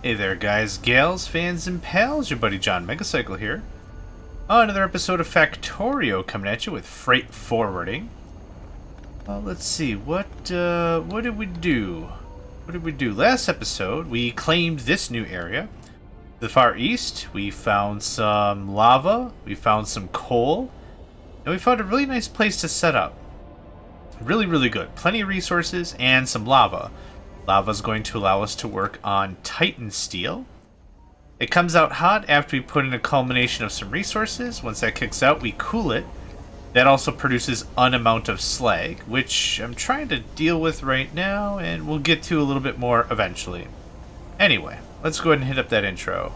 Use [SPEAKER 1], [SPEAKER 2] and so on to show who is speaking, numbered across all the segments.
[SPEAKER 1] Hey there, guys, gals, fans, and pals. Your buddy JohnMegacycle here. Another episode of Factorio coming at you with freight forwarding. Let's see, what did we do? What did we do? Last episode, we claimed this new area. To the far east, we found some lava, we found some coal, and we found a really nice place to set up. Really, really good. Plenty of resources and some lava. Lava is going to allow us to work on Titansteel. It comes out hot after we put in a culmination of some resources. Once that kicks out, we cool it. That also produces an amount of slag, which I'm trying to deal with right now, and we'll get to a little bit more eventually. Anyway, let's go ahead and hit up that intro.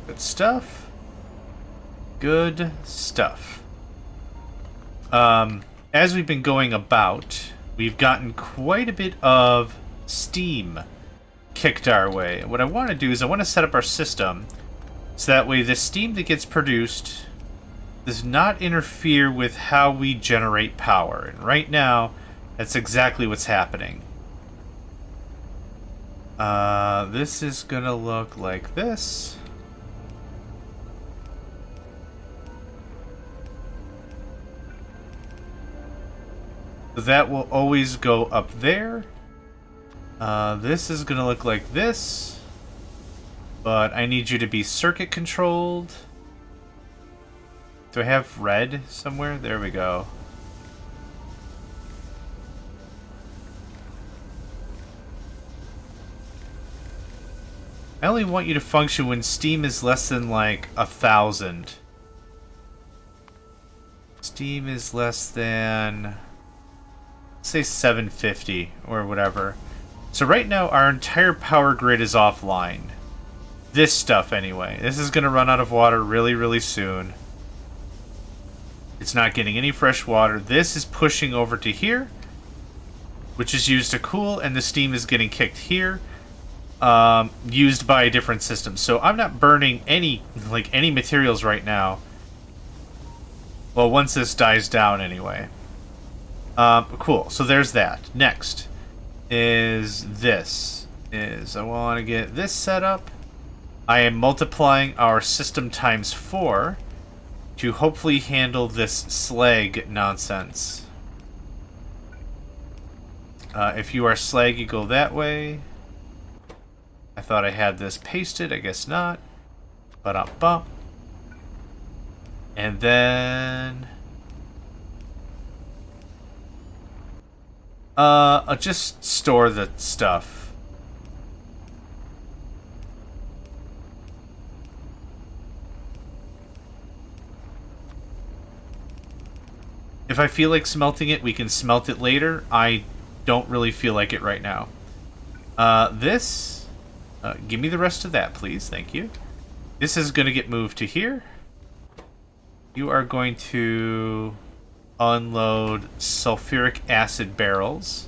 [SPEAKER 1] Good stuff. Good stuff. As we've been going about, we've gotten quite a bit of steam kicked our way. What I want to do is I want to set up our system so that way the steam that gets produced does not interfere with how we generate power. And right now, that's exactly what's happening. This is gonna look like this. That will always go up there. This is gonna look like this, but I need you to be circuit controlled. Do I have red somewhere? There we go. I only want you to function when steam is less than like 1,000. Steam is less than, say, 750 or whatever. So right now our entire power grid is offline. This stuff anyway. This is going to run out of water really, really soon. It's not getting any fresh water. This is pushing over to here, which is used to cool, and the steam is getting kicked here, used by a different system. So I'm not burning any materials right now. Well, once this dies down anyway. Cool. So there's that. Next is this. I want to get this set up. I am multiplying our system times 4 to hopefully handle this slag nonsense. If you are slag, you go that way. I thought I had this pasted. I guess not. Ba-dum-bum. And then I'll just store the stuff. If I feel like smelting it, we can smelt it later. I don't really feel like it right now. Give me the rest of that, please. Thank you. This is going to get moved to here. You are going to unload sulfuric acid barrels.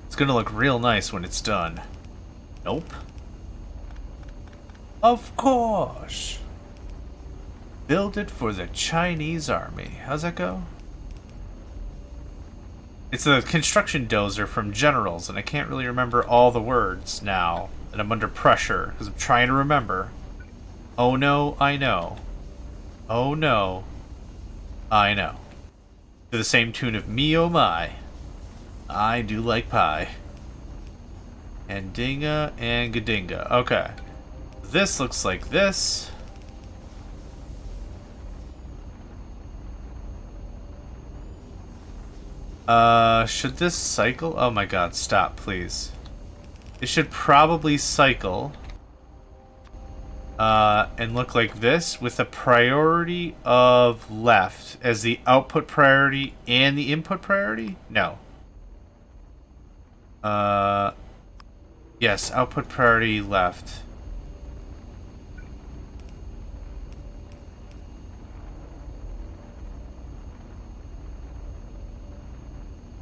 [SPEAKER 1] It's gonna look real nice when it's done. Nope. Of course. Build it for the Chinese army. How's that go? It's a construction dozer from Generals, and I can't really remember all the words now that I'm under pressure, because I'm trying to remember. Oh no, I know. Oh no, I know. To the same tune of Me Oh My. I do like pie. And dinga and gadinga. Okay. This looks like this. Should this cycle? Oh my god, stop, please. It should probably cycle. And look like this, with a priority of left as the output priority and the input priority? No. Yes, output priority left.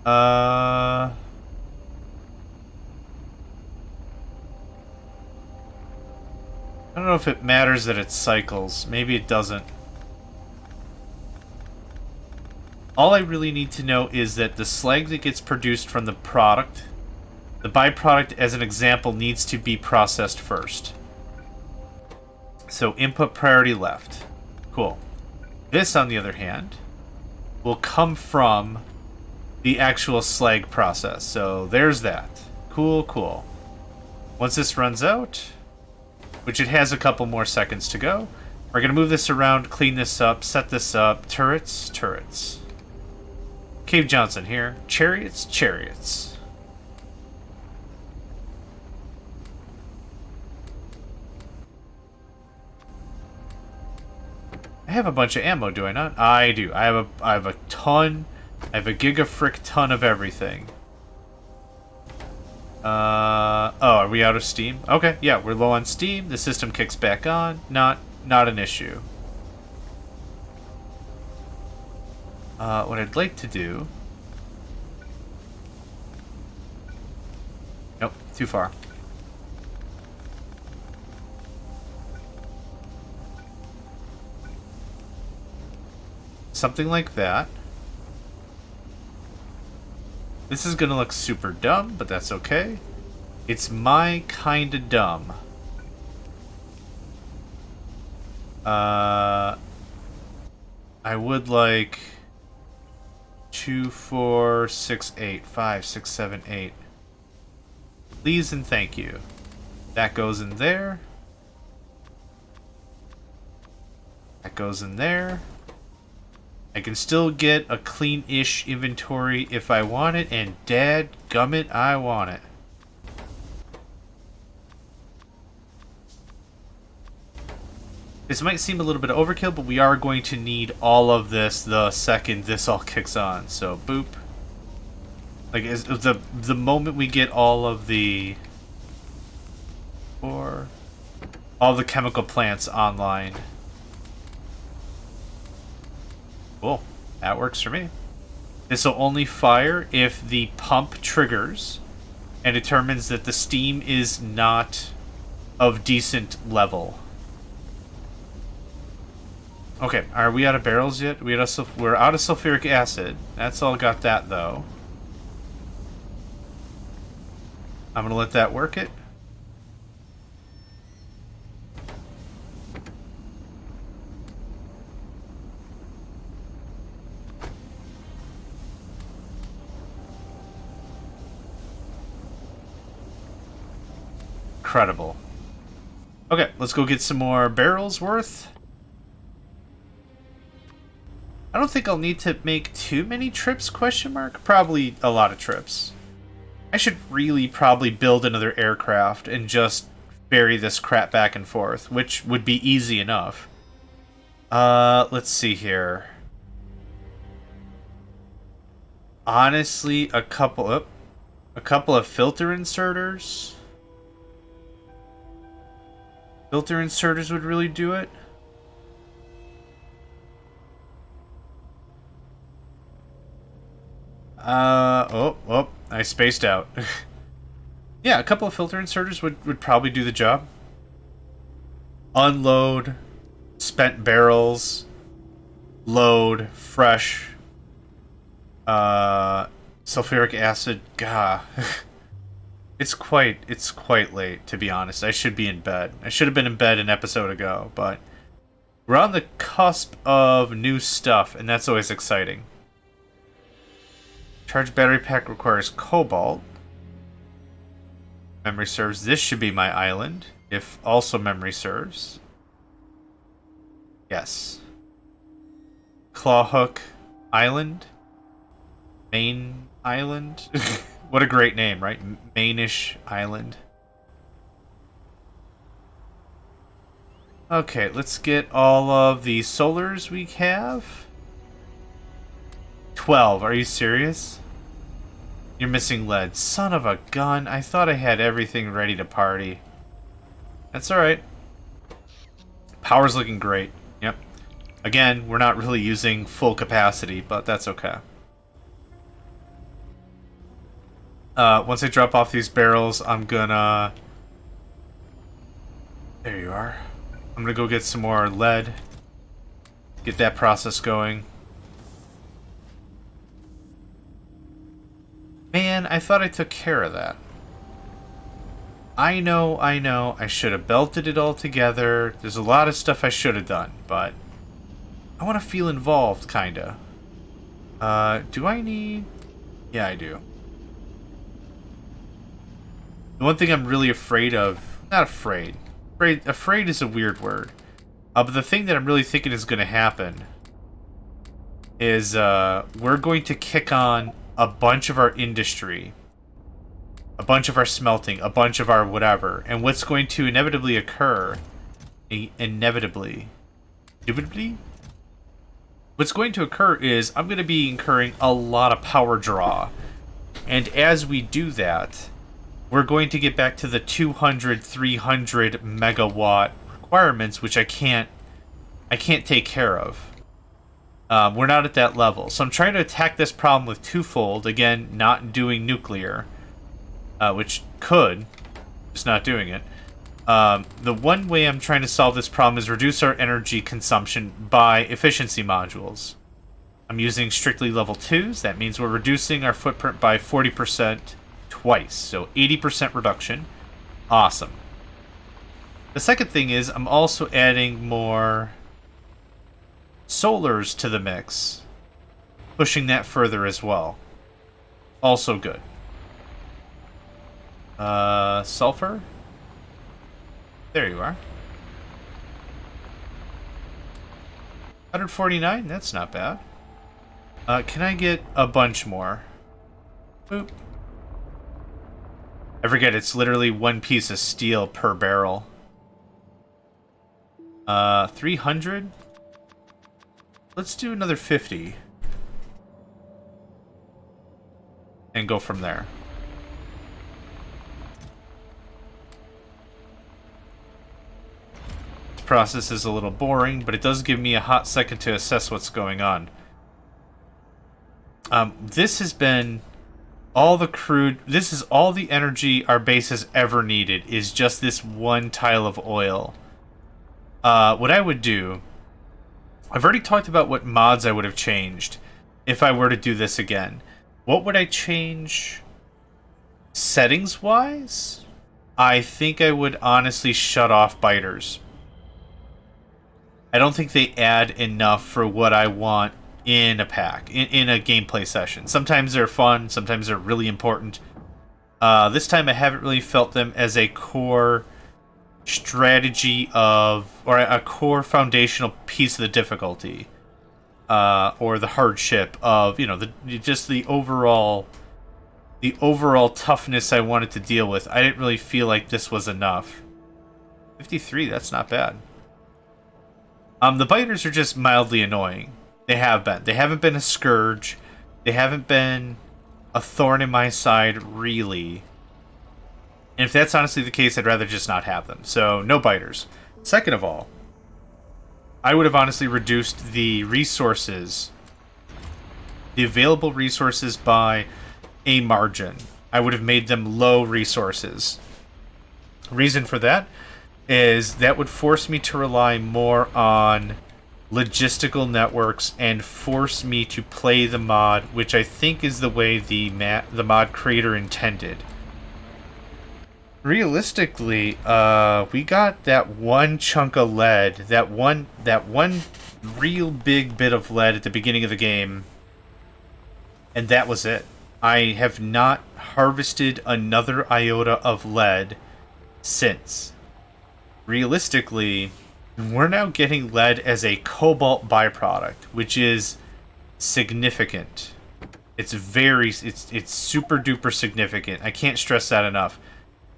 [SPEAKER 1] I don't know if it matters that it cycles. Maybe it doesn't. All I really need to know is that the slag that gets produced from the product, the byproduct as an example, needs to be processed first. So input priority left. Cool. This, on the other hand, will come from the actual slag process. So there's that. Cool, cool. Once this runs out, which it has a couple more seconds to go, we're going to move this around, clean this up, set this up. Turrets, turrets. Cave Johnson here. Chariots, chariots. I have a bunch of ammo, do I not? I do. I have a ton. I have a giga-frick ton of everything. Oh, are we out of steam? Okay, yeah, we're low on steam. The system kicks back on. Not an issue. What I'd like to do... Nope, too far. Something like that. This is gonna look super dumb, but that's okay. It's my kinda dumb. I would like 2, 4, 6, 8, 5, 6, 7, 8. Please and thank you. That goes in there. That goes in there. I can still get a clean-ish inventory if I want it, and dadgummit, I want it. This might seem a little bit of overkill, but we are going to need all of this the second this all kicks on. So, boop. Like, the moment we get all of the... or... all the chemical plants online... Cool. That works for me. This will only fire if the pump triggers and determines that the steam is not of decent level. Okay, are we out of barrels yet? We're out of sulfuric acid. That's all got that, though. I'm gonna let that work it. Incredible. Okay, let's go get some more barrels worth. I don't think I'll need to make too many trips, question mark. Probably a lot of trips. I should really probably build another aircraft and just ferry this crap back and forth, which would be easy enough. Let's see here. Honestly, a couple of filter inserters. Filter inserters would really do it. Oh, I spaced out. Yeah, a couple of filter inserters would probably do the job. Unload spent barrels, load fresh sulfuric acid. Gah. It's quite late, to be honest. I should be in bed. I should have been in bed an episode ago, but we're on the cusp of new stuff, and that's always exciting. Charge battery pack requires cobalt. Memory serves. This should be my island, if also memory serves. Yes. Clawhook Island. Main Island. What a great name, right? Mainish Island. Okay, let's get all of the solars we have. 12, are you serious? You're missing lead. Son of a gun, I thought I had everything ready to party. That's alright. Power's looking great. Yep. Again, we're not really using full capacity, but that's okay. Once I drop off these barrels, I'm gonna... There you are. I'm gonna go get some more lead. Get that process going. Man, I thought I took care of that. I know. I should have belted it all together. There's a lot of stuff I should have done, but... I want to feel involved, kinda. Do I need... Yeah, I do. The one thing I'm really afraid of... Not afraid. Afraid is a weird word. But the thing that I'm really thinking is going to happen is we're going to kick on a bunch of our industry, a bunch of our smelting, a bunch of our whatever, and what's going to inevitably occur, what's going to occur is I'm going to be incurring a lot of power draw, and as we do that, we're going to get back to the 200, 300 megawatt requirements, which I can't take care of. We're not at that level. So I'm trying to attack this problem with twofold. Again, not doing nuclear, which could, just not doing it. The one way I'm trying to solve this problem is reduce our energy consumption by efficiency modules. I'm using strictly level 2s. That means we're reducing our footprint by 40% twice. So 80% reduction. Awesome. The second thing is I'm also adding more solars to the mix, pushing that further as well. Also good. Sulfur? There you are. 149? That's not bad. Can I get a bunch more? Boop. I forget, it's literally one piece of steel per barrel. 300? Let's do another 50. And go from there. This process is a little boring, but it does give me a hot second to assess what's going on. This has been all the crude... This is all the energy our base has ever needed, is just this one tile of oil. What I would do... I've already talked about what mods I would have changed if I were to do this again. What would I change settings-wise? I think I would honestly shut off biters. I don't think they add enough for what I want in a pack, in a gameplay session. Sometimes they're fun, sometimes they're really important. This time I haven't really felt them as a core strategy of, or a core foundational piece of the difficulty, or the hardship of, you know, just the overall toughness I wanted to deal with. I didn't really feel like this was enough. 53, that's not bad. The biters are just mildly annoying. They have been. They haven't been a scourge. They haven't been a thorn in my side, really. And if that's honestly the case, I'd rather just not have them. So, no biters. Second of all, I would have honestly reduced the resources, the available resources, by a margin. I would have made them low resources. Reason for that is that would force me to rely more on logistical networks and force me to play the mod, which I think is the way the mod creator intended. Realistically, we got that one chunk of lead, that one real big bit of lead at the beginning of the game, and that was it. I have not harvested another iota of lead since. Realistically, we're now getting lead as a cobalt byproduct, which is significant. It's super duper significant. I can't stress that enough.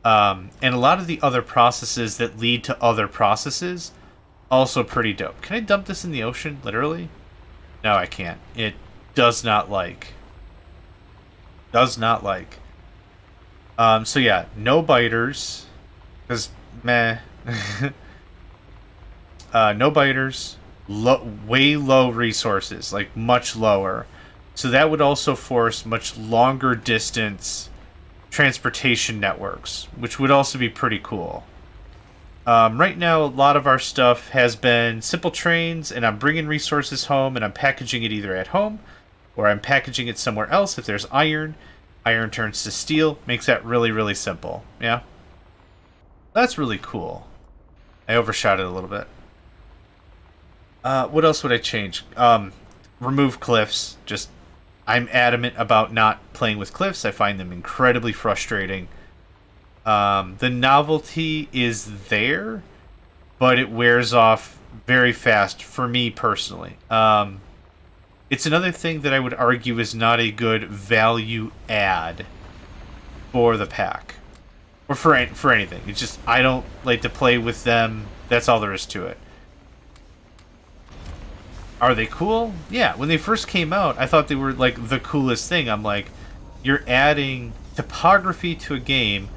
[SPEAKER 1] And a lot of the other processes that lead to other processes, also pretty dope. Can I dump this in the ocean, literally? No, I can't. It does not like. Does not like. So yeah, no biters. Because, meh. No biters. Way low resources. Like, much lower. So that would also force much longer distance transportation networks, which would also be pretty cool. Right now, a lot of our stuff has been simple trains, and I'm bringing resources home, and I'm packaging it either at home, or I'm packaging it somewhere else. If there's iron, iron turns to steel, makes that really, really simple. Yeah? That's really cool. I overshot it a little bit. What else would I change? Remove cliffs. Just, I'm adamant about not playing with cliffs. I find them incredibly frustrating. The novelty is there, but it wears off very fast for me personally. It's another thing that I would argue is not a good value add for the pack. Or for anything. It's just, I don't like to play with them. That's all there is to it. Are they cool? Yeah, when they first came out, I thought they were like the coolest thing. I'm like, you're adding topography to a game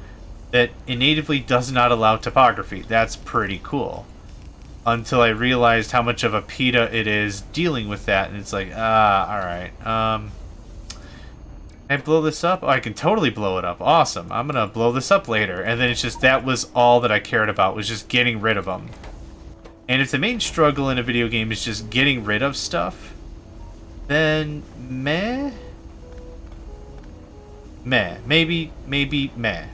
[SPEAKER 1] that natively does not allow topography. That's pretty cool. Until I realized how much of a PETA it is dealing with that, and it's like, alright. Can I blow this up? Oh, I can totally blow it up. Awesome. I'm gonna blow this up later. And then it's just, that was all that I cared about, was just getting rid of them. And if the main struggle in a video game is just getting rid of stuff, then meh? Meh. Maybe meh.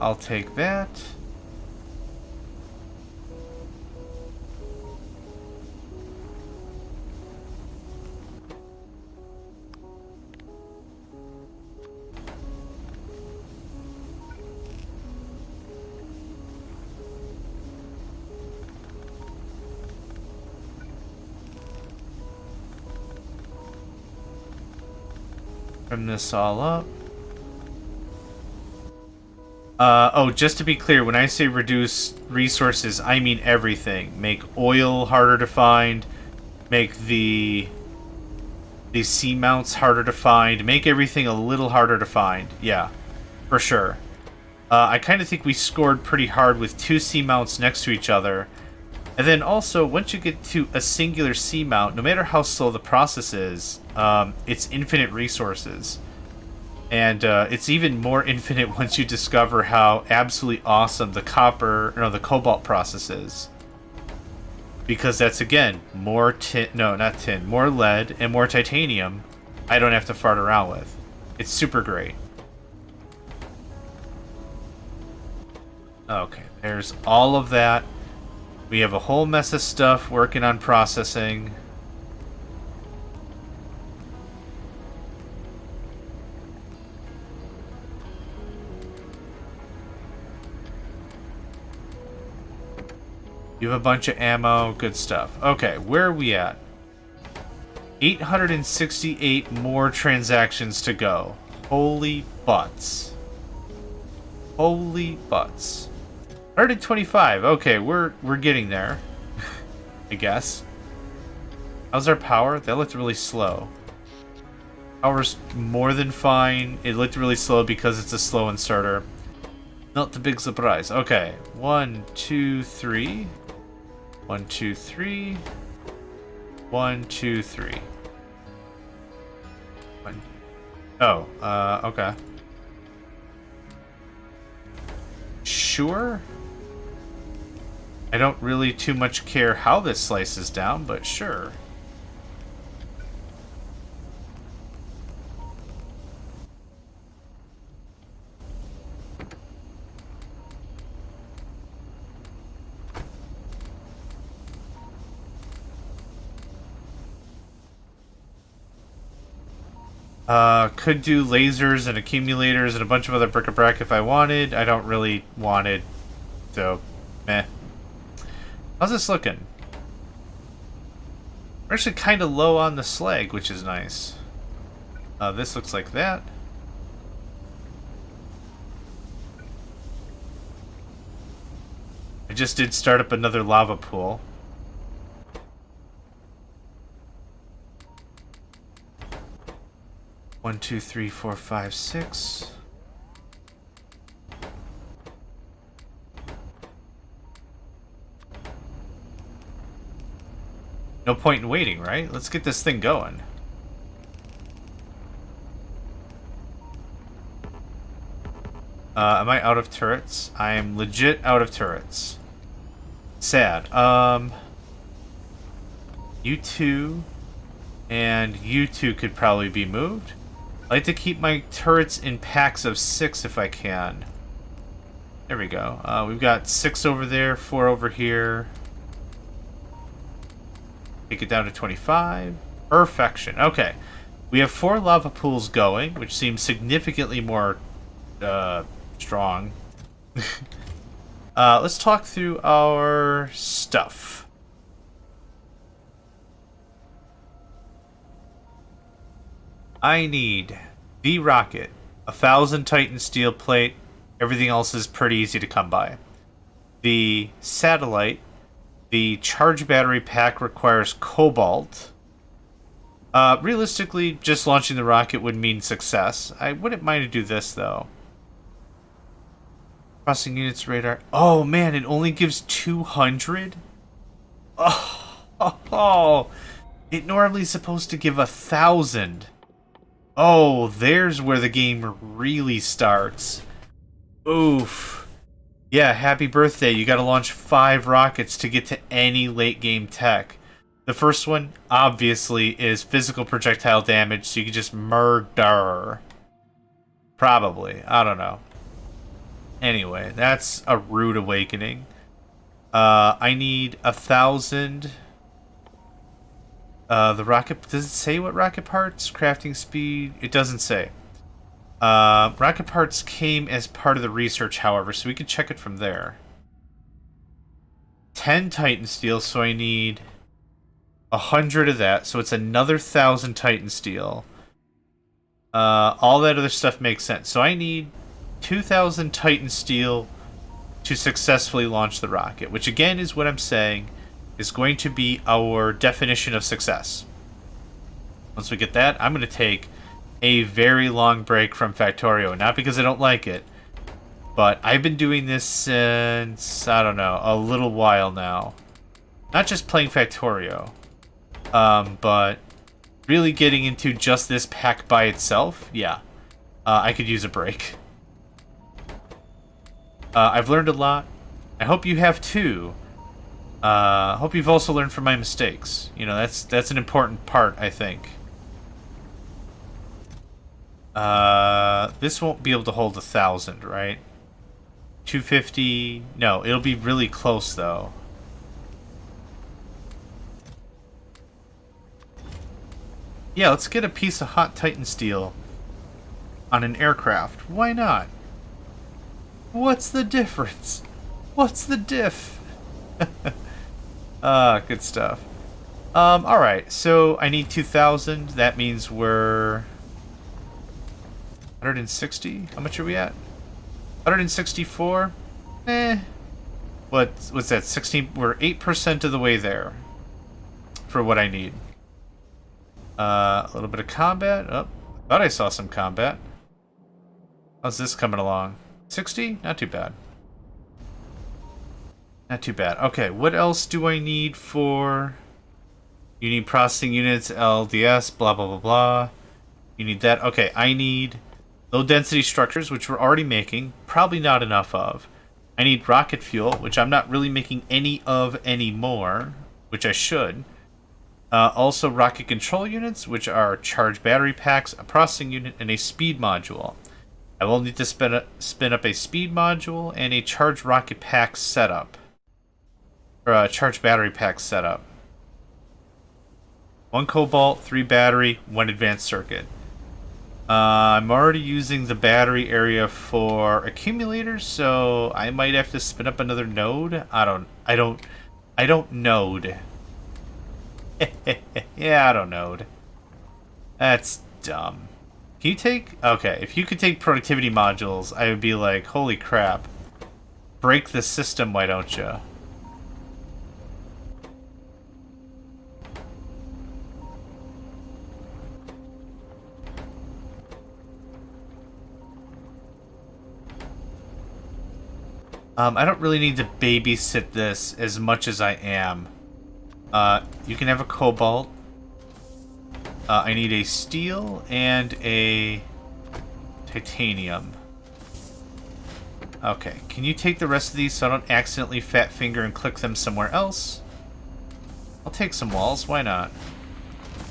[SPEAKER 1] I'll take that. Trim this all up. Oh, just to be clear, when I say reduce resources, I mean everything. Make oil harder to find, make the seamounts harder to find, make everything a little harder to find. Yeah, for sure. I kind of think we scored pretty hard with 2 seamounts next to each other. And then also, once you get to a singular seamount, no matter how slow the process is, it's infinite resources. And it's even more infinite once you discover how absolutely awesome the the cobalt process is. Because that's, again, more more lead and more titanium I don't have to fart around with. It's super great. Okay, there's all of that. We have a whole mess of stuff working on processing. You have a bunch of ammo, good stuff. Okay, where are we at? 868 more transactions to go. Holy butts. Holy butts. 125. Okay, we're getting there. I guess. How's our power? That looked really slow. Power's more than fine. It looked really slow because it's a slow inserter. Not the big surprise. Okay. 1, 2, 3. 1, 2, 3. 1, 2, 3. Oh, okay. Sure. I don't really too much care how this slices down, but sure. Could do lasers and accumulators and a bunch of other bric-a-brac if I wanted. I don't really want it, so meh. How's this looking? We're actually kind of low on the slag, which is nice. This looks like that. I just did start up another lava pool. One, two, three, four, five, six. No point in waiting, right? Let's get this thing going. Am I out of turrets? I am legit out of turrets. Sad. You two and you two could probably be moved. I like to keep my turrets in packs of 6 if I can. There we go. We've got 6 over there, 4 over here. Take it down to 25. Perfection. Okay. We have 4 lava pools going, which seems significantly more strong. Let's talk through our stuff. I need the rocket, 1,000 Titansteel plate. Everything else is pretty easy to come by. The satellite, the charge battery pack requires cobalt. Realistically, just launching the rocket would mean success. I wouldn't mind to do this, though. Crossing units radar. Oh, man, it only gives 200? Oh, it normally is supposed to give 1,000. Oh, there's where the game really starts. Oof. Yeah, happy birthday. You gotta launch 5 rockets to get to any late game tech. The first one, obviously, is physical projectile damage, so you can just murder. Probably. I don't know. Anyway, that's a rude awakening. I need 1,000... the rocket... Does it say what rocket parts? Crafting speed? It doesn't say. Rocket parts came as part of the research, however, so we can check it from there. 10 Titansteel, so I need 100 of that, so it's another 1,000 Titansteel. All that other stuff makes sense. So I need 2,000 Titansteel to successfully launch the rocket, which again is what I'm saying is going to be our definition of success. Once we get that, I'm going to take a very long break from Factorio. Not because I don't like it, but I've been doing this since, I don't know, a little while now. Not just playing Factorio, but really getting into just this pack by itself. Yeah, I could use a break. I've learned a lot. I hope you have too. Hope you've also learned from my mistakes. You know, that's an important part, I think. This won't be able to hold 1,000, right? 250... No, it'll be really close, though. Yeah, let's get a piece of hot Titansteel on an aircraft. Why not? What's the difference? What's the diff? Good stuff. Alright, so I need 2,000. That means we're 160? How much are we at? 164? What's that? 16? We're 8% of the way there for what I need. A little bit of combat. Oh, thought I saw some combat. How's this coming along? 60? Not too bad. Not too bad. Okay, what else do I need for... You need processing units, LDS, blah, blah, blah, blah. You need that. Okay, I need low-density structures, which we're already making. Probably not enough of. I need rocket fuel, which I'm not really making any of anymore, which I should. Also, rocket control units, which are charged battery packs, a processing unit, and a speed module. I will need to spin up a speed module and a charged rocket pack setup. Or a charged battery pack setup. 1 cobalt, 3 battery, 1 advanced circuit. I'm already using the battery area for accumulators, so I might have to spin up another node. I don't node. Yeah, I don't node. That's dumb. Can you take... Okay, if you could take productivity modules, I would be like, holy crap. Break the system, why don't you? I don't really need to babysit this as much as I am. You can have a cobalt. I need a steel and a titanium. Okay, can you take the rest of these so I don't accidentally fat finger and click them somewhere else? I'll take some walls, why not?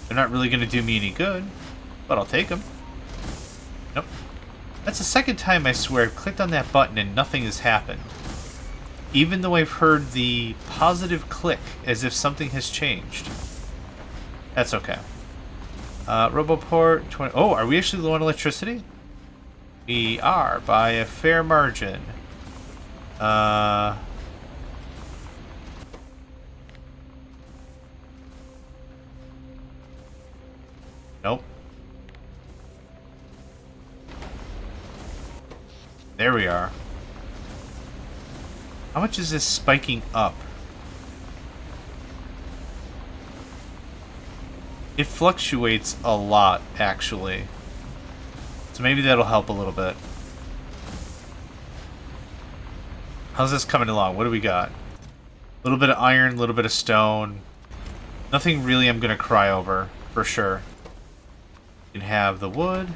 [SPEAKER 1] They're not really going to do me any good, but I'll take them. Nope. That's the second time, I swear, I've clicked on that button and nothing has happened. Even though I've heard the positive click as if something has changed. That's okay. Roboport 20. Oh, are we actually low on electricity? We are, by a fair margin. Nope. There we are. How much is this spiking up? It fluctuates a lot, actually. So maybe that'll help a little bit. How's this coming along? What do we got? A little bit of iron, a little bit of stone. Nothing really I'm going to cry over, for sure. You can have the wood.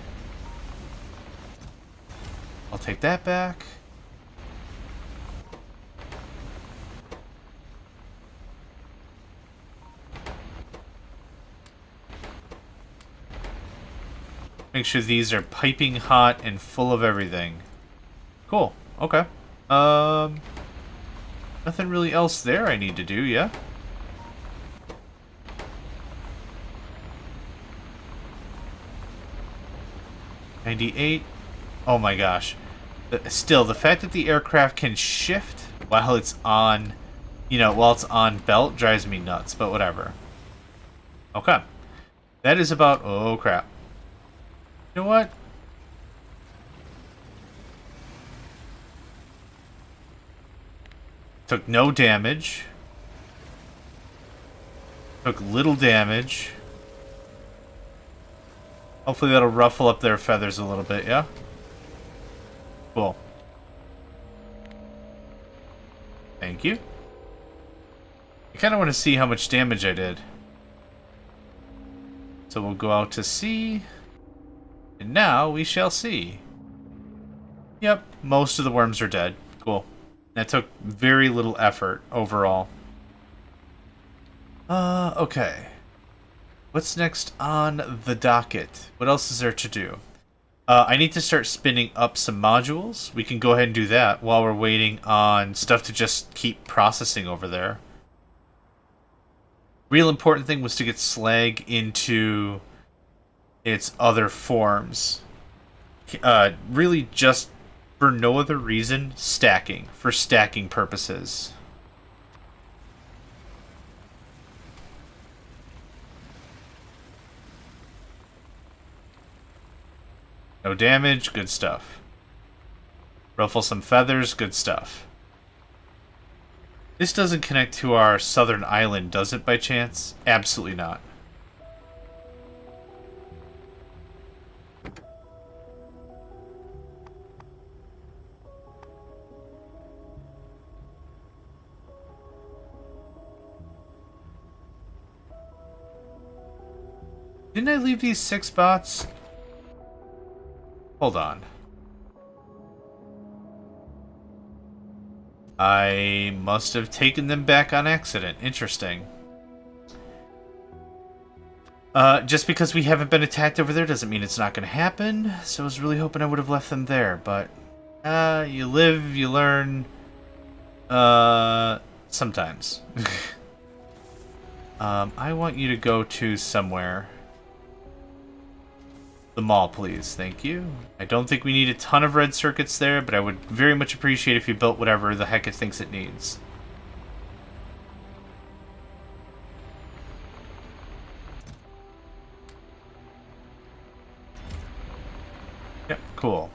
[SPEAKER 1] I'll take that back. Make sure these are piping hot and full of everything. Cool. Okay. Nothing really else there I need to do, yeah? $98. Oh my gosh. Still, the fact that the aircraft can shift while it's on, you know, while it's on belt drives me nuts, but whatever. Okay. That is about... Oh, crap. You know what? Took no damage. Took little damage. Hopefully that'll ruffle up their feathers a little bit, yeah? Cool. Thank you. I kind of want to see how much damage I did. So we'll go out to sea. And now we shall see. Yep, most of the worms are dead. Cool. That took very little effort overall. Okay. What's next on the docket? What else is there to do? I need to start spinning up some modules. We can go ahead and do that while we're waiting on stuff to just keep processing over there. Real important thing was to get slag into its other forms. Really just for no other reason, stacking. For stacking purposes. No damage, good stuff. Ruffle some feathers, good stuff. This doesn't connect to our southern island, does it by chance? Absolutely not. Didn't I leave these 6 bots? Hold on. I must have taken them back on accident. Interesting. Just because we haven't been attacked over there doesn't mean it's not going to happen. So I was really hoping I would have left them there. But, you live, you learn. Sometimes. I want you to go to somewhere. The mall, please. Thank you. I don't think we need a ton of red circuits there, but I would very much appreciate if you built whatever the heck it thinks it needs. Yep, cool.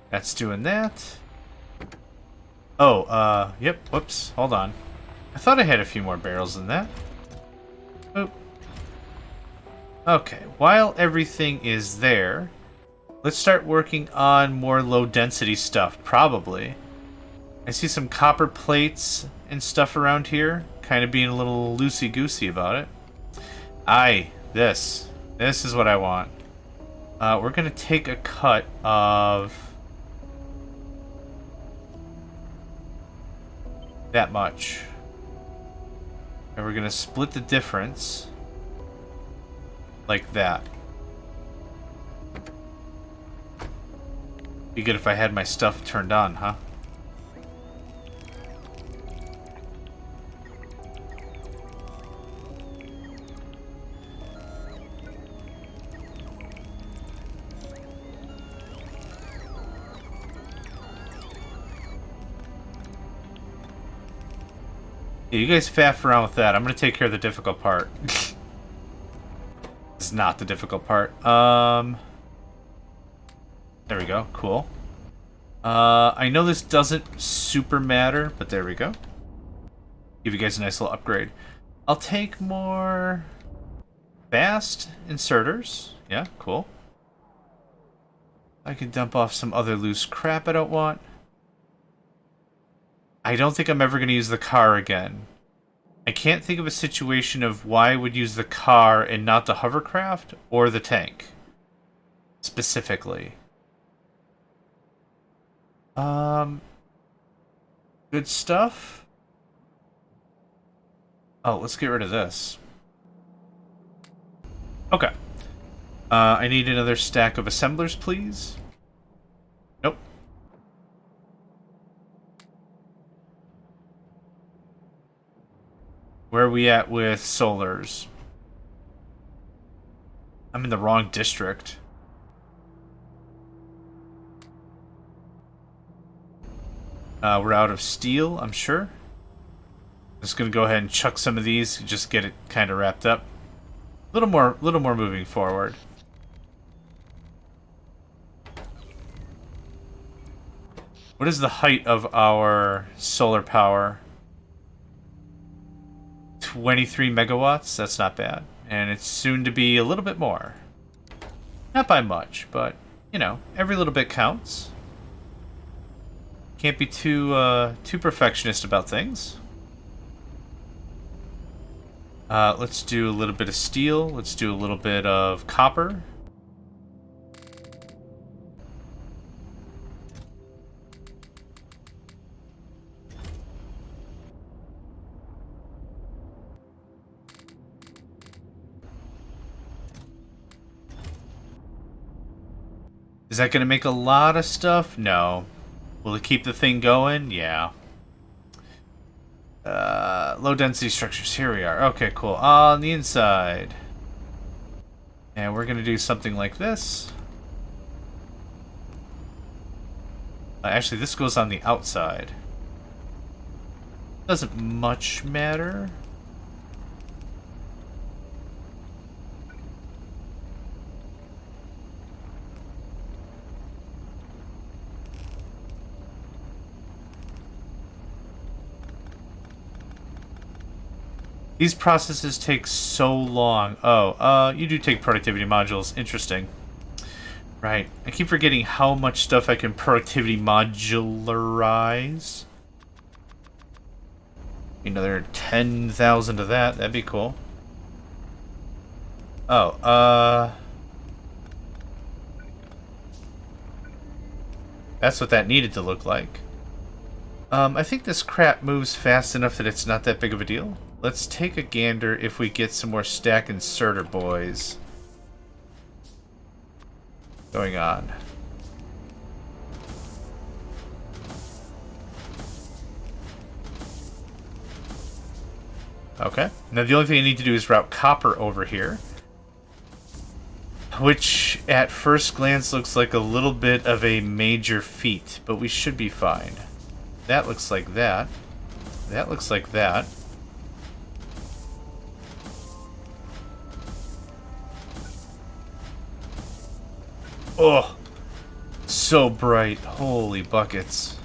[SPEAKER 1] That's doing that. Oh, yep, whoops, hold on. I thought I had a few more barrels than that. Oop. Okay, while everything is there, let's start working on more low-density stuff, probably. I see some copper plates and stuff around here, kind of being a little loosey-goosey about it. Aye, this. This is what I want. We're going to take a cut of that much. And we're gonna split the difference like that. Be good if I had my stuff turned on, huh? Yeah, you guys faff around with that. I'm gonna take care of the difficult part. It's not the difficult part. There we go. Cool. I know this doesn't super matter, but there we go. Give you guys a nice little upgrade. I'll take more fast inserters. Yeah, cool. I can dump off some other loose crap I don't want. I don't think I'm ever going to use the car again. I can't think of a situation of why I would use the car and not the hovercraft or the tank. Specifically. Good stuff. Oh, let's get rid of this. Okay. I need another stack of assemblers, please. Nope. Where are we at with solars? I'm in the wrong district. We're out of steel, I'm sure. Just gonna go ahead and chuck some of these, just get it kind of wrapped up. A little more moving forward. What is the height of our solar power? 23 megawatts? That's not bad. And it's soon to be a little bit more. Not by much, but, you know, every little bit counts. Can't be too perfectionist about things. Let's do a little bit of steel. Let's do a little bit of copper. Is that going to make a lot of stuff? No. Will it keep the thing going? Yeah. Low density structures. Here we are. Okay, cool. On the inside. And we're going to do something like this. Actually, this goes on the outside. Doesn't much matter. These processes take so long. Oh, you do take productivity modules. Interesting. Right. I keep forgetting how much stuff I can productivity modularize. Another 10,000 of that. That'd be cool. Oh, that's what that needed to look like. I think this crap moves fast enough that it's not that big of a deal. Let's take a gander if we get some more stack inserter boys going on. Okay. Now the only thing I need to do is route copper over here, which at first glance looks like a little bit of a major feat, but we should be fine. That looks like that. That looks like that. Oh, so bright. Holy buckets.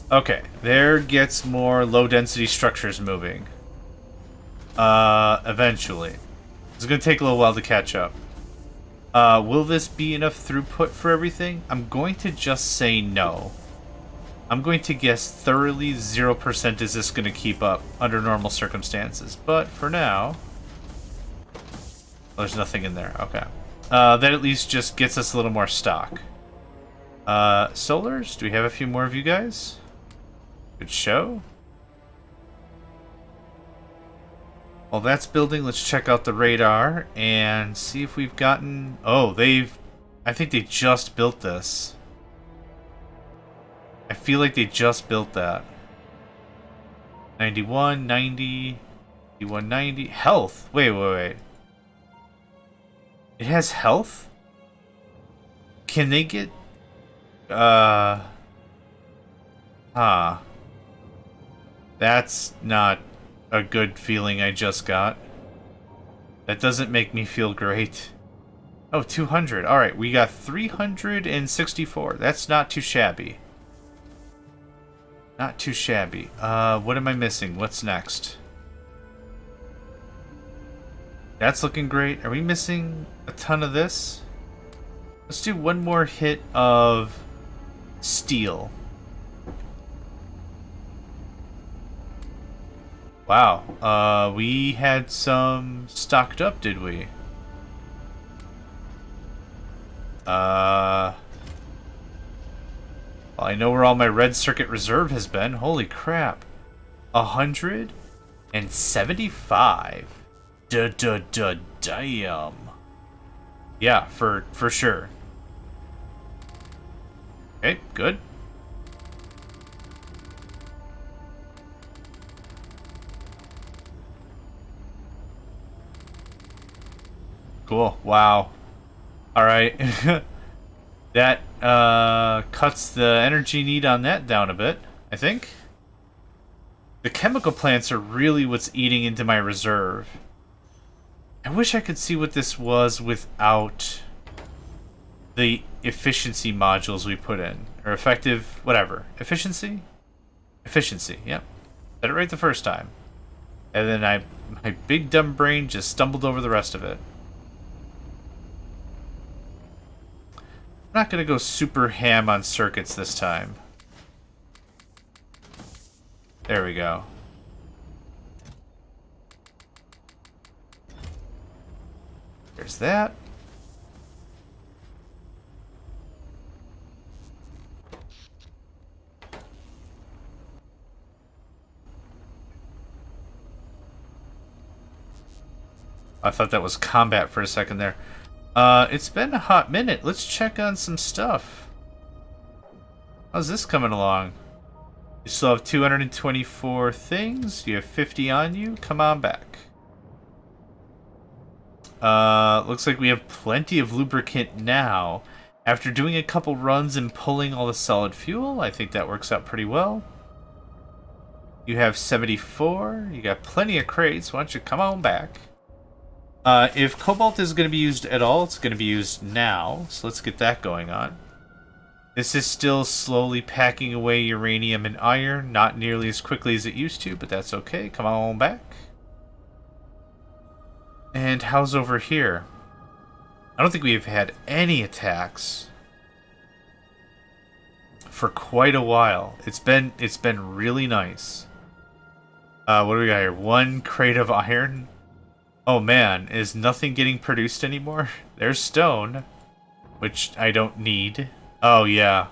[SPEAKER 1] Okay, there gets more low-density structures moving. Eventually. It's going to take a little while to catch up. Will this be enough throughput for everything? I'm going to just say no. I'm going to guess thoroughly 0% is this going to keep up under normal circumstances. But for now... Oh, there's nothing in there. Okay. That at least just gets us a little more stock. Solars? Do we have a few more of you guys? Good show. While that's building, let's check out the radar and see if we've gotten... Oh, I think they just built this. I feel like they just built that. 91, 90, 9190. Health. Wait. It has health? Can they get... That's not a good feeling I just got. That doesn't make me feel great. Oh, 200. Alright, we got 364. That's not too shabby. Not too shabby. What am I missing? What's next? That's looking great. Are we missing a ton of this? Let's do one more hit of steel. Wow. We had some stocked up, did we? Well, I know where all my red circuit reserve has been. Holy crap. 175. Damn. Yeah, for sure. Okay, good. Cool. Wow. Alright. That cuts the energy need on that down a bit, I think. The chemical plants are really what's eating into my reserve. I wish I could see what this was without the efficiency modules we put in. Or effective, whatever. Efficiency? Efficiency, yep. Said it right the first time. And then my big dumb brain just stumbled over the rest of it. I'm not going to go super ham on circuits this time. There we go. There's that. I thought that was combat for a second there. It's been a hot minute. Let's check on some stuff. How's this coming along? You still have 224 things. You have 50 on you. Come on back. Looks like we have plenty of lubricant now. After doing a couple runs and pulling all the solid fuel, I think that works out pretty well. You have 74. You got plenty of crates. Why don't you come on back? If cobalt is going to be used at all, it's going to be used now. So let's get that going on. This is still slowly packing away uranium and iron. Not nearly as quickly as it used to, but that's okay. Come on back. And how's over here? I don't think we've had any attacks for quite a while. It's been really nice. What do we got here? 1 crate of iron. Oh man, is nothing getting produced anymore? There's stone, which I don't need. Oh yeah.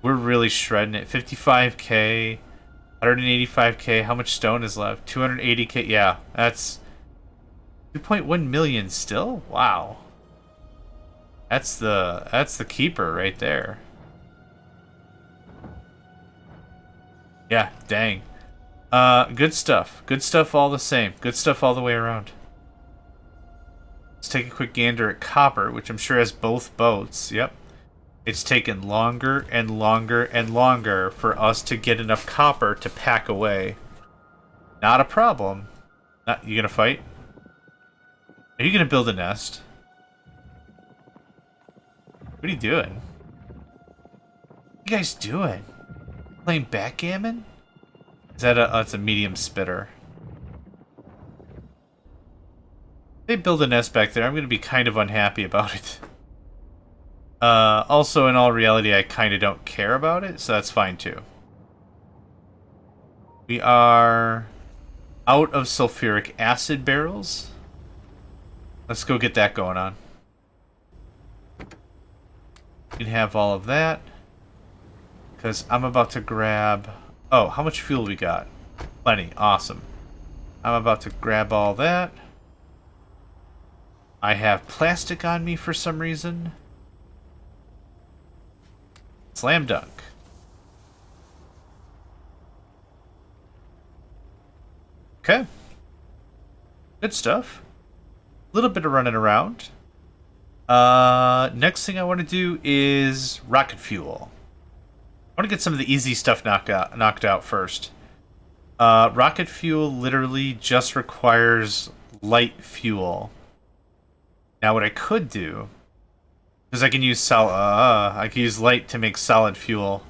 [SPEAKER 1] We're really shredding it. 55k, 185k. How much stone is left? 280k. Yeah, that's 2.1 million still? Wow. That's the keeper right there. Yeah, dang. Good stuff. Good stuff all the same. Good stuff all the way around. Let's take a quick gander at copper, which I'm sure has both boats. Yep. It's taken longer and longer and longer for us to get enough copper to pack away. Not a problem. You gonna fight? Are you gonna build a nest? What are you doing? What are you guys doing? Playing backgammon? Is that that's a medium spitter. They build a nest back there. I'm going to be kind of unhappy about it. Also, in all reality, I kind of don't care about it, so that's fine too. We are out of sulfuric acid barrels. Let's go get that going on. You can have all of that, because I'm about to grab Oh, how much fuel we got? Plenty. Awesome. I'm about to grab all that. I have plastic on me for some reason. Slam dunk. Okay. Good stuff. A little bit of running around. Next thing I want to do is rocket fuel. I want to get some of the easy stuff knocked out first. Rocket fuel literally just requires light fuel. Now what I could do, because I can use I can use light to make solid fuel.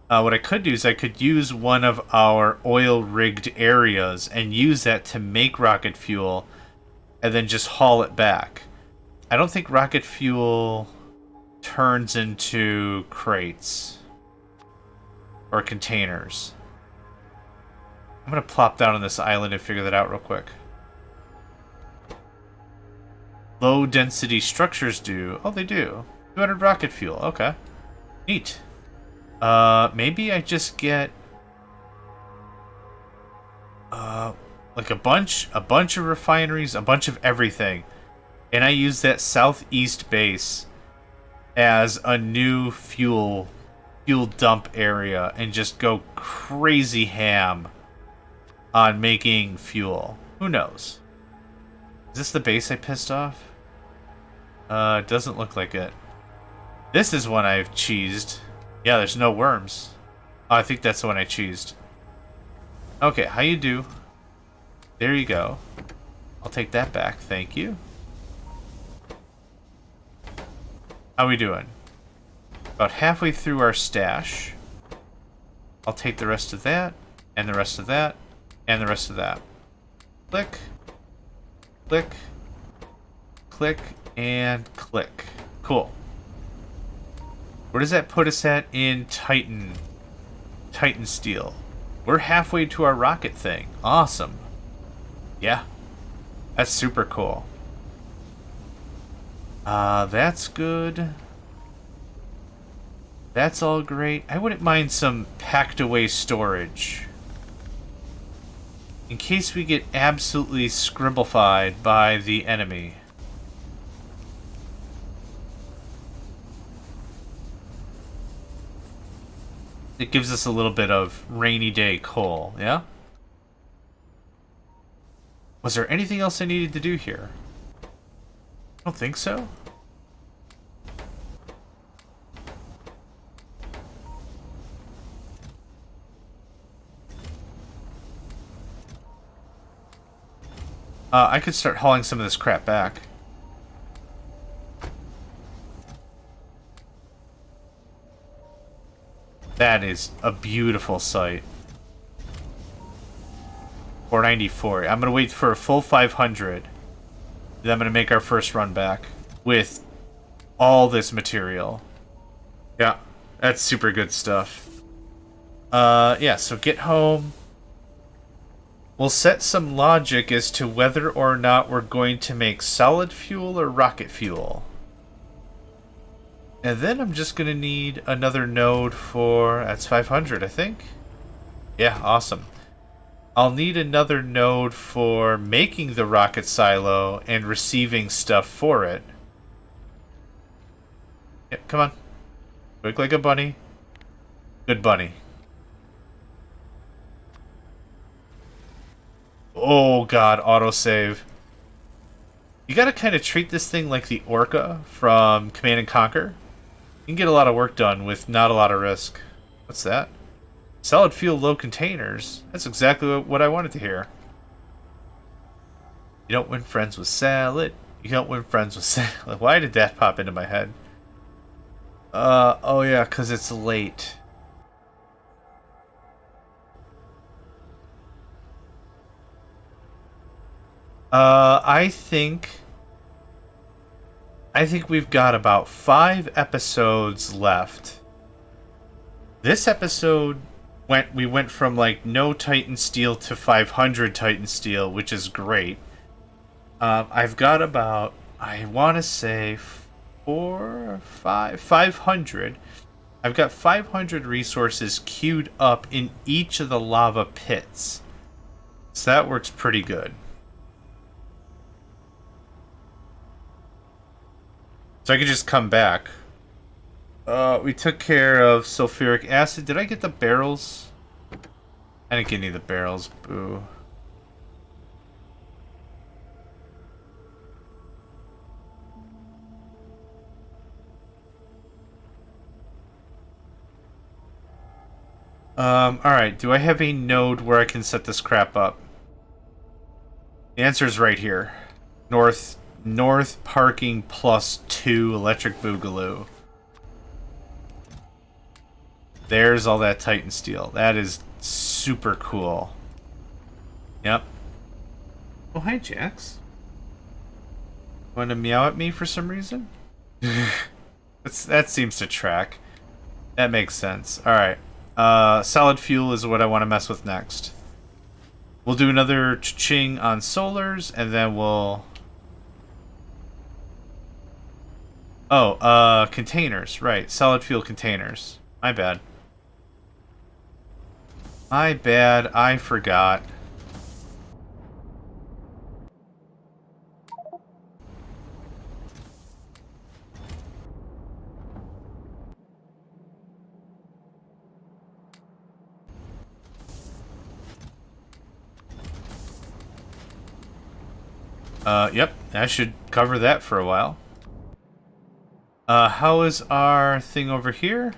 [SPEAKER 1] What I could do is I could use one of our oil-rigged areas and use that to make rocket fuel, and then just haul it back. I don't think rocket fuel turns into crates or containers. I'm gonna plop down on this island and figure that out real quick. Low density structures do. Oh, they do. 200 rocket fuel. Okay. Neat. Maybe I just get like a bunch of refineries, a bunch of everything, and I use that southeast base as a new fuel dump area and just go crazy ham on making fuel. Who knows? Is this the base I pissed off? It doesn't look like it. This is one I've cheesed. Yeah, there's no worms. Oh, I think that's the one I cheesed. Okay, how you do? There you go. I'll take that back, thank you. How we doing? About halfway through our stash. I'll take the rest of that, and the rest of that, and the rest of that. Click. Click. Click, and click. Cool. Where does that put us at in Titansteel? We're halfway to our rocket thing. Awesome. Yeah. That's super cool. That's good. That's all great. I wouldn't mind some packed away storage. In case we get absolutely scribblified by the enemy. It gives us a little bit of rainy day coal, yeah? Was there anything else I needed to do here? I don't think so. I could start hauling some of this crap back. That is a beautiful sight. 494. I'm gonna wait for a full 500. Then I'm gonna make our first run back with all this material. Yeah, that's super good stuff. Yeah, so get home. We'll set some logic as to whether or not we're going to make solid fuel or rocket fuel. And then I'm just gonna need another node for... That's 500, I think. Yeah, awesome. I'll need another node for making the rocket silo and receiving stuff for it. Yep, come on. Quick like a bunny. Good bunny. Oh god, autosave. You gotta kind of treat this thing like the Orca from Command and Conquer. You can get a lot of work done with not a lot of risk. What's that? Solid fuel, low containers. That's exactly what I wanted to hear. You don't win friends with salad. You don't win friends with salad. Why did that pop into my head? Oh yeah, because it's late. I think we've got about 5 episodes left. This episode we went from like no Titansteel to 500 Titansteel, which is great. I've got about, I want to say 500. I've got 500 resources queued up in each of the lava pits. So that works pretty good. So I could just come back. We took care of sulfuric acid. Did I get the barrels? I didn't get any of the barrels. Boo. Alright. Do I have a node where I can set this crap up? The answer is right here. North parking +2 electric boogaloo. There's all that Titansteel. That is super cool. Yep. Oh, hi, Jax. Want to meow at me for some reason? That seems to track. That makes sense. Alright. Solid fuel is what I want to mess with next. We'll do another cha-ching on solars, and then we'll... Oh, containers. Right, solid fuel containers. My bad. My bad, I forgot. Yep, that should cover that for a while. How is our thing over here?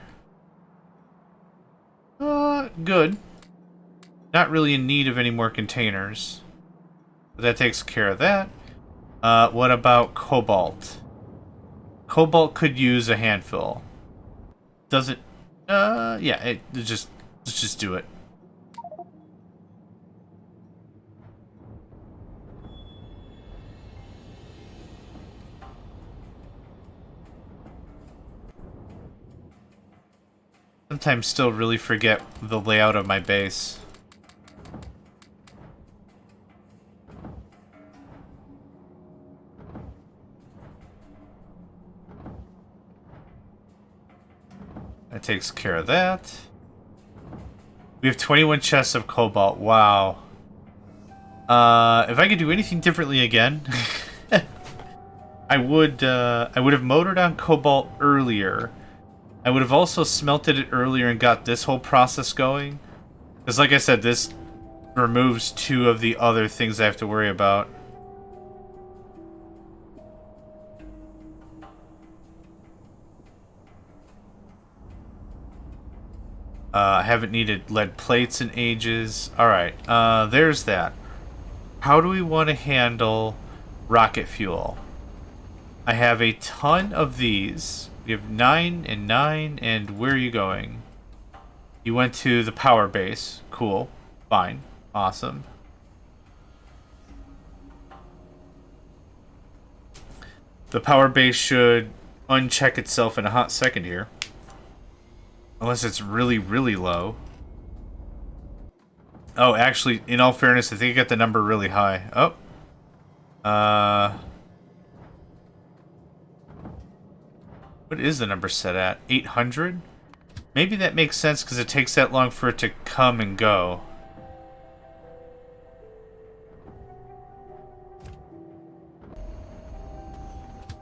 [SPEAKER 1] Good. Not really in need of any more containers. But that takes care of that. What about cobalt? Cobalt could use a handful. Does it? Yeah, let's just do it. Sometimes still really forget the layout of my base. That takes care of that. We have 21 chests of cobalt. Wow. If I could do anything differently again, I would have motored on cobalt earlier. I would have also smelted it earlier and got this whole process going. Because like I said, this removes 2 of the other things I have to worry about. I haven't needed lead plates in ages. Alright, there's that. How do we want to handle rocket fuel? I have a ton of these. We have 9 and 9, and where are you going? You went to the power base. Cool. Fine. Awesome. The power base should uncheck itself in a hot second here. Unless it's really, really low. Oh, actually, in all fairness, I think I got the number really high. Oh. What is the number set at? 800? Maybe that makes sense because it takes that long for it to come and go.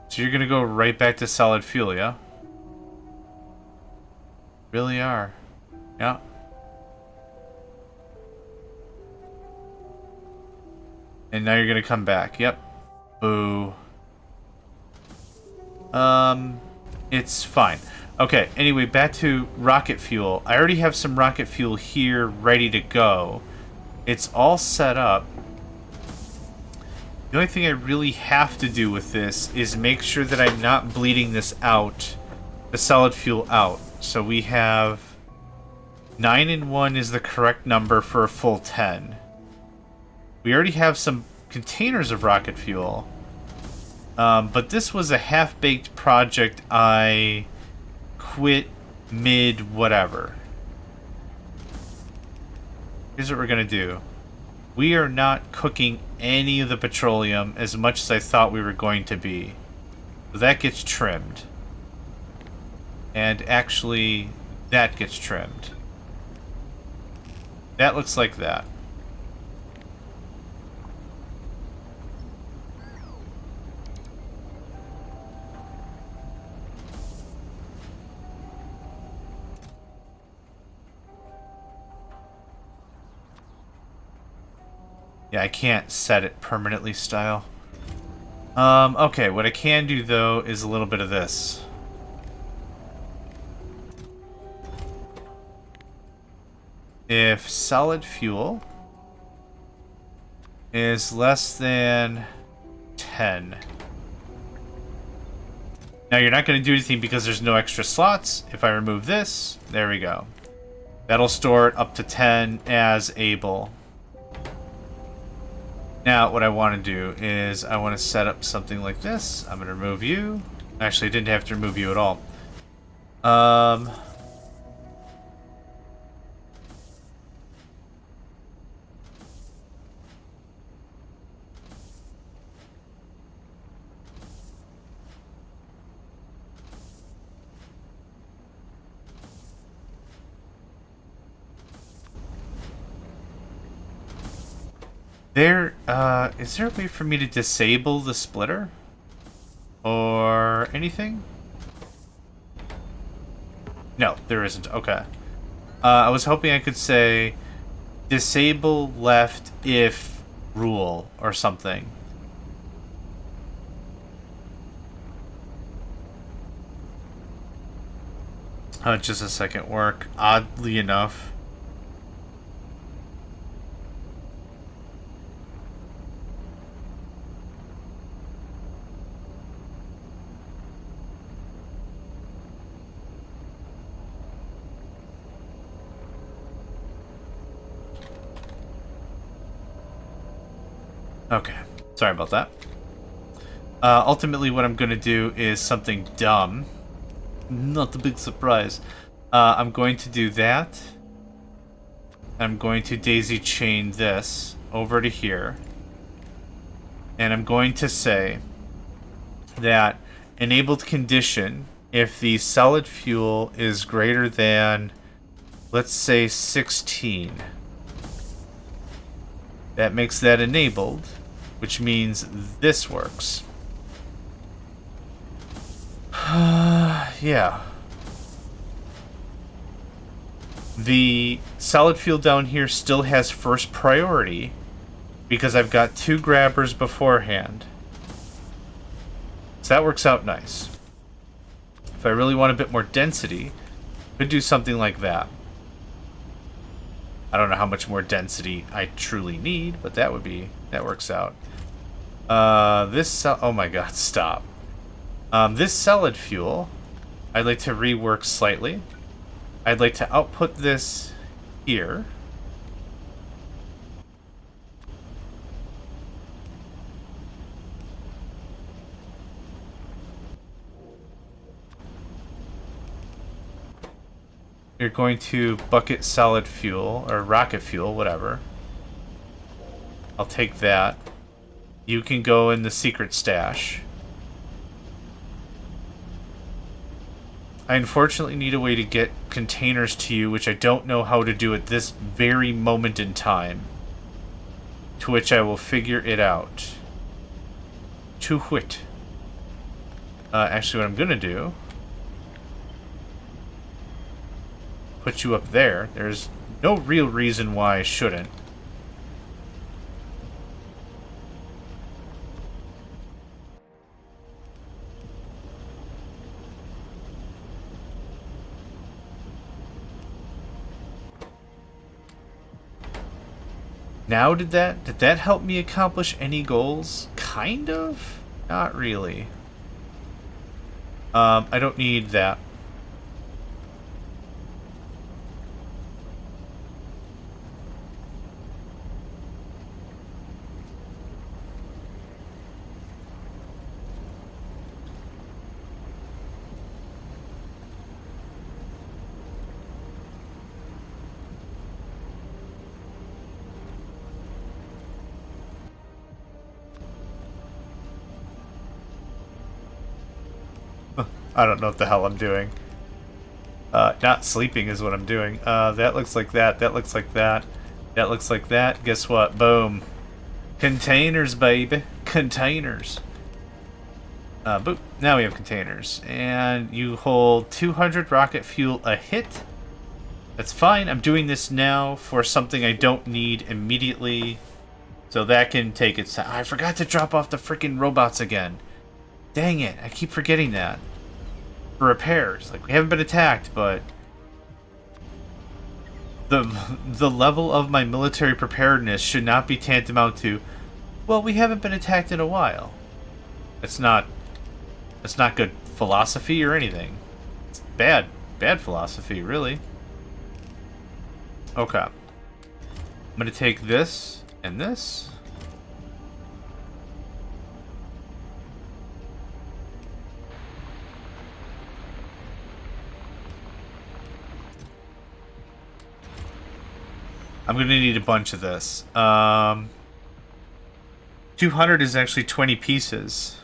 [SPEAKER 1] So you're gonna go right back to solid fuel, yeah? Really are. Yeah. And now you're gonna come back. Yep. Boo. It's fine. Okay, anyway, back to rocket fuel. I already have some rocket fuel here ready to go. It's all set up. The only thing I really have to do with this is make sure that I'm not bleeding this out, the solid fuel out. So we have 9 and 1 is the correct number for a full 10. We already have some containers of rocket fuel. But this was a half-baked project I quit mid-whatever. Here's what we're going to do. We are not cooking any of the petroleum as much as I thought we were going to be. So that gets trimmed. And actually, that gets trimmed. That looks like that. Yeah, I can't set it permanently style. Okay, what I can do, though, is a little bit of this. If solid fuel is less than 10. Now, you're not going to do anything because there's no extra slots. If I remove this, there we go. That'll store it up to 10 as able. Now, what I want to do is I want to set up something like this. I'm going to remove you. Actually, I didn't have to remove you at all. Is there a way for me to disable the splitter? Or anything? No, there isn't. Okay. I was hoping I could say disable left if rule or something. Just a second work, oddly enough. Okay, sorry about that. Ultimately, what I'm going to do is something dumb. Not a big surprise. I'm going to do that. I'm going to daisy chain this over to here. And I'm going to say that enabled condition, if the solid fuel is greater than, let's say, 16. That makes that enabled, which means this works. Yeah. The solid fuel down here still has first priority because I've got 2 grabbers beforehand. So that works out nice. If I really want a bit more density, I could do something like that. I don't know how much more density I truly need, but that works out. Oh my god, stop. This solid fuel, I'd like to rework slightly. I'd like to output this here. You're going to bucket solid fuel, or rocket fuel, whatever. I'll take that. You can go in the secret stash. I unfortunately need a way to get containers to you, which I don't know how to do at this very moment in time. To which I will figure it out. To wit. Actually, what I'm going to do... put you up there. There's no real reason why I shouldn't. Now, did that help me accomplish any goals? Kind of? Not really. I don't need that. I don't know what the hell I'm doing. Not sleeping is what I'm doing. That looks like that. That looks like that. That looks like that. Guess what? Boom. Containers, baby. Containers. Boop. Now we have containers. And you hold 200 rocket fuel a hit. That's fine. I'm doing this now for something I don't need immediately. So that can take its time. I forgot to drop off the freaking robots again. Dang it. I keep forgetting that. For repairs. Like, we haven't been attacked, but the level of my military preparedness should not be tantamount to, well, we haven't been attacked in a while. It's not good philosophy or anything. It's bad philosophy, really. Okay. I'm gonna take this and this. I'm gonna need a bunch of this. 200 is actually 20 pieces.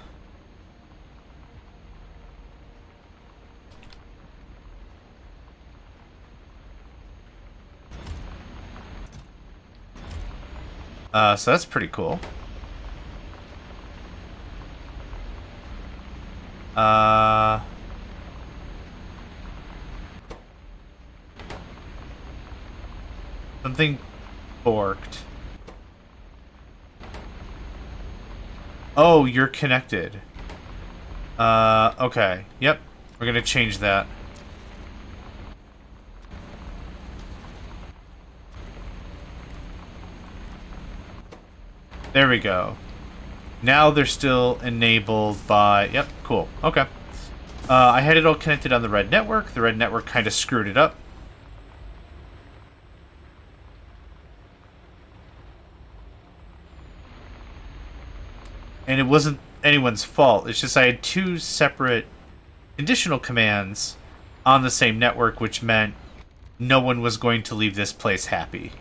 [SPEAKER 1] So that's pretty cool. Something borked. Oh, you're connected. Okay. Yep. We're gonna change that. There we go. Now they're still enabled by... Yep, cool. Okay. I had it all connected on the red network. The red network kind of screwed it up. And it wasn't anyone's fault. It's just I had two separate conditional commands on the same network, which meant no one was going to leave this place happy.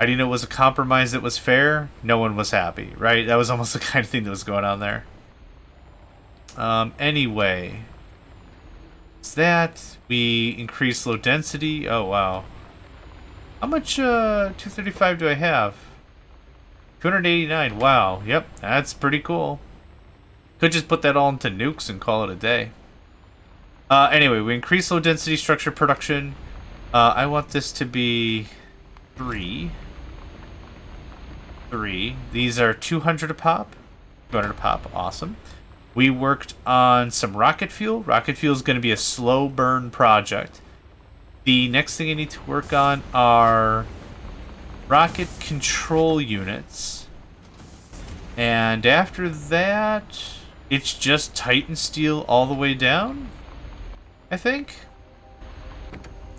[SPEAKER 1] I didn't know it was a compromise that was fair. No one was happy, right? That was almost the kind of thing that was going on there. Anyway. It's that. We increase low density. Oh, wow. How much 235 do I have? 289. Wow. Yep, that's pretty cool. Could just put that all into nukes and call it a day. Anyway, we increase low density structure production. I want this to be 3. These are 200 a pop. 200 a pop. Awesome. We worked on some rocket fuel. Rocket fuel is going to be a slow burn project. The next thing I need to work on are rocket control units. And after that, it's just Titansteel all the way down, I think.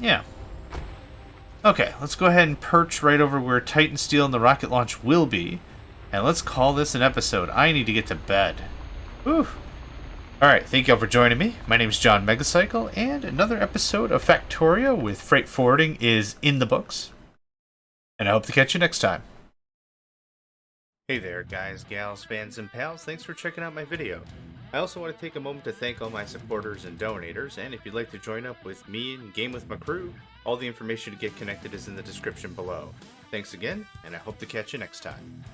[SPEAKER 1] Yeah. Okay, let's go ahead and perch right over where Titansteel and the rocket launch will be. And let's call this an episode. I need to get to bed. Whew. Alright, thank you all for joining me. My name is JohnMegacycle, and another episode of Factorio with freight forwarding is in the books. And I hope to catch you next time. Hey there, guys, gals, fans, and pals. Thanks for checking out my video. I also want to take a moment to thank all my supporters and donators, and if you'd like to join up with me and game with my crew, all the information to get connected is in the description below. Thanks again, and I hope to catch you next time.